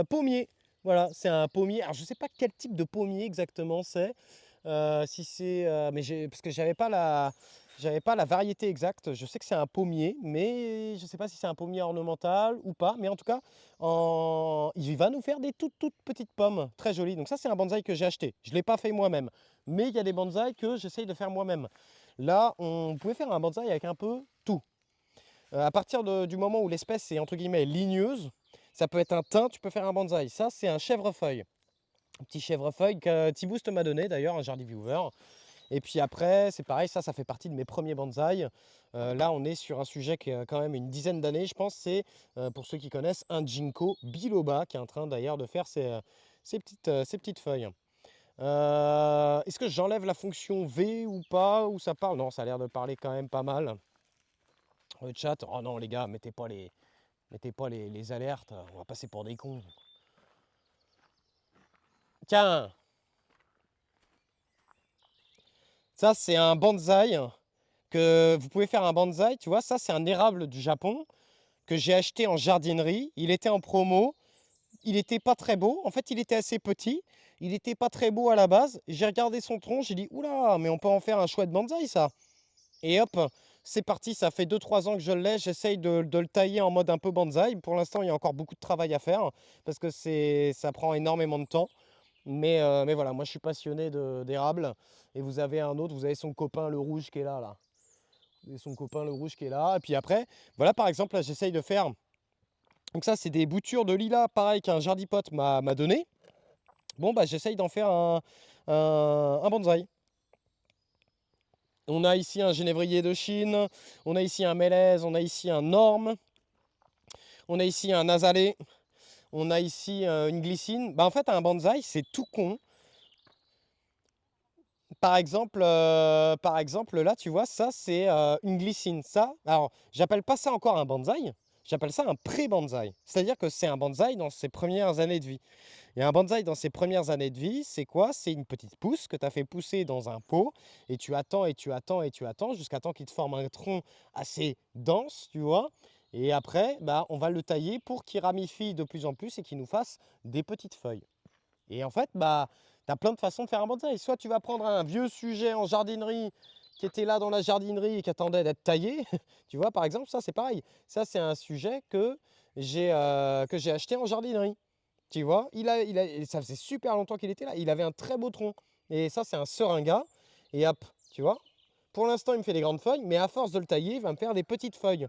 Pommier. Voilà, c'est un pommier. Alors je sais pas quel type de pommier exactement c'est. Si c'est, mais parce que j'avais pas la variété exacte. Je sais que c'est un pommier, mais je sais pas si c'est un pommier ornemental ou pas. Mais en tout cas, il va nous faire des toutes petites pommes, très jolies. Donc ça, c'est un bonsaï que j'ai acheté. Je l'ai pas fait moi-même, mais il y a des bonsaïs que j'essaye de faire moi-même. Là, on pouvait faire un bonsaï avec un peu tout. À partir du moment où l'espèce est entre guillemets ligneuse, ça peut être un thym, tu peux faire un bonsaï. Ça, c'est un chèvrefeuille. Un petit chèvrefeuille que T-Boost m'a donné d'ailleurs, un Jardy Viewer. Et puis après, c'est pareil, ça fait partie de mes premiers bonsaïs. Là, on est sur un sujet qui a quand même une dizaine d'années, je pense. C'est, pour ceux qui connaissent, un Ginkgo biloba qui est en train d'ailleurs de faire ses petites feuilles. Est-ce que j'enlève la fonction V ou pas, ou ça parle? Non, ça a l'air de parler quand même pas mal. Le chat, oh non les gars, mettez pas les alertes, on va passer pour des cons. Tiens, ça c'est un bonsaï que vous pouvez faire un bonsaï, tu vois, ça c'est un érable du Japon que j'ai acheté en jardinerie. Il était en promo, il n'était pas très beau, en fait il était assez petit, il n'était pas très beau à la base. J'ai regardé son tronc, j'ai dit oula, mais on peut en faire un chouette bonsaï ça. Et hop, c'est parti, ça fait 2 3 ans que je l'ai, j'essaye de le tailler en mode un peu bonsaï. Pour l'instant, il y a encore beaucoup de travail à faire parce que ça prend énormément de temps. Mais voilà, moi je suis passionné d'érable. Et vous avez un autre, vous avez son copain le rouge qui est là. Vous avez son copain le rouge qui est là. Et puis après, voilà par exemple, là j'essaye de faire. Donc ça, c'est des boutures de lilas, pareil qu'un jardipote m'a donné. Bon, bah j'essaye d'en faire un bonsaï. On a ici un genévrier de Chine, on a ici un mélèze, on a ici un orme, on a ici un azalée, on a ici une glycine. Bah en fait, un bonsaï, c'est tout con. Par exemple, là, tu vois, ça, c'est une glycine. Ça, alors, j'appelle pas ça encore un bonsaï, j'appelle ça un pré-bonsaï. C'est-à-dire que c'est un bonsaï dans ses premières années de vie. Et un bonsaï dans ses premières années de vie, c'est quoi? C'est une petite pousse que tu as fait pousser dans un pot et tu attends et tu attends et tu attends jusqu'à temps qu'il te forme un tronc assez dense, tu vois. Et après, bah, on va le tailler pour qu'il ramifie de plus en plus et qu'il nous fasse des petites feuilles. Et en fait, bah, tu as plein de façons de faire un bonsaï. Soit tu vas prendre un vieux sujet en jardinerie qui était là dans la jardinerie et qui attendait d'être taillé. Tu vois, par exemple, ça c'est pareil. Ça c'est un sujet que j'ai acheté en jardinerie. Tu vois, ça faisait super longtemps qu'il était là. Il avait un très beau tronc. Et ça, c'est un seringa. Et hop, tu vois. Pour l'instant, il me fait des grandes feuilles, mais à force de le tailler, il va me faire des petites feuilles.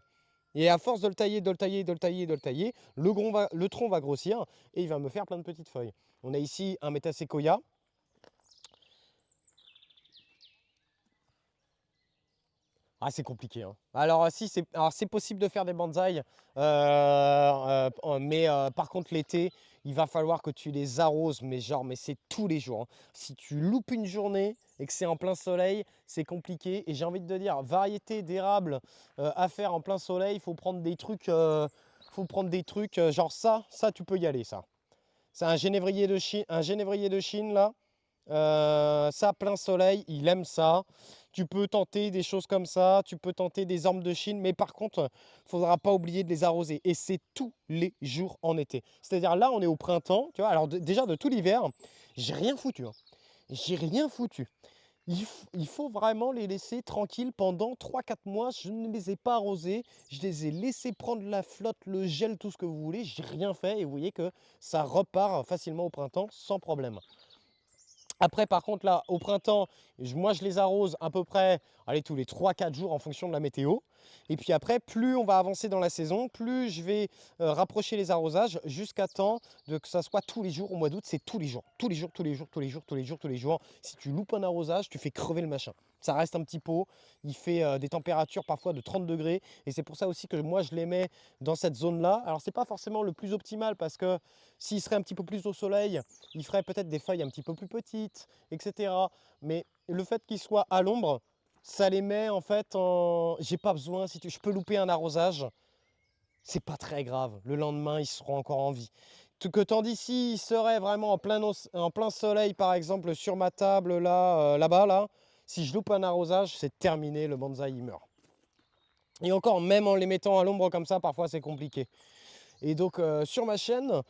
Et à force de le tailler, de le tailler, de le tailler, de le tailler, le tronc va grossir et il va me faire plein de petites feuilles. On a ici un Metasequoia. Ah, c'est compliqué, hein. Alors, si, c'est possible de faire des bonsaïs, mais par contre, l'été, il va falloir que tu les arroses, mais genre, mais c'est tous les jours, hein. Si tu loupes une journée et que c'est en plein soleil, c'est compliqué. Et j'ai envie de te dire, variété d'érable à faire en plein soleil, il faut prendre des trucs, genre ça, tu peux y aller, ça. C'est un génévrier de Chine, là. Ça, plein soleil, il aime ça. Tu peux tenter des choses comme ça, tu peux tenter des ormes de Chine, mais par contre, il ne faudra pas oublier de les arroser. Et c'est tous les jours en été. C'est-à-dire là, on est au printemps, tu vois. Alors déjà, de tout l'hiver, j'ai rien foutu, hein. J'ai rien foutu. Il faut vraiment les laisser tranquilles pendant 3 4 mois. Je ne les ai pas arrosés. Je les ai laissés prendre la flotte, le gel, tout ce que vous voulez. J'ai rien fait et vous voyez que ça repart facilement au printemps sans problème. Après, par contre, là, au printemps, moi, je les arrose à peu près, allez, tous les 3 4 jours en fonction de la météo. Et puis après, plus on va avancer dans la saison, plus je vais rapprocher les arrosages jusqu'à temps que ça soit tous les jours. Au mois d'août, c'est tous les jours. Tous les jours, tous les jours, tous les jours, tous les jours, tous les jours. Si tu loupes un arrosage, tu fais crever le machin. Ça reste un petit pot. Il fait des températures parfois de 30 degrés. Et c'est pour ça aussi que moi, je les mets dans cette zone-là. Alors, c'est pas forcément le plus optimal parce que s'il serait un petit peu plus au soleil, il ferait peut-être des feuilles un petit peu plus petites, etc. Mais le fait qu'il soit à l'ombre, ça les met en fait en. J'ai pas besoin, si je peux louper un arrosage, c'est pas très grave. Le lendemain, ils seront encore en vie. Que tandis s'ils seraient vraiment en plein soleil, par exemple, sur ma table là-bas, là, si je loupe un arrosage, c'est terminé, le bonsaï il meurt. Et encore, même en les mettant à l'ombre comme ça, parfois c'est compliqué. Et donc sur ma chaîne,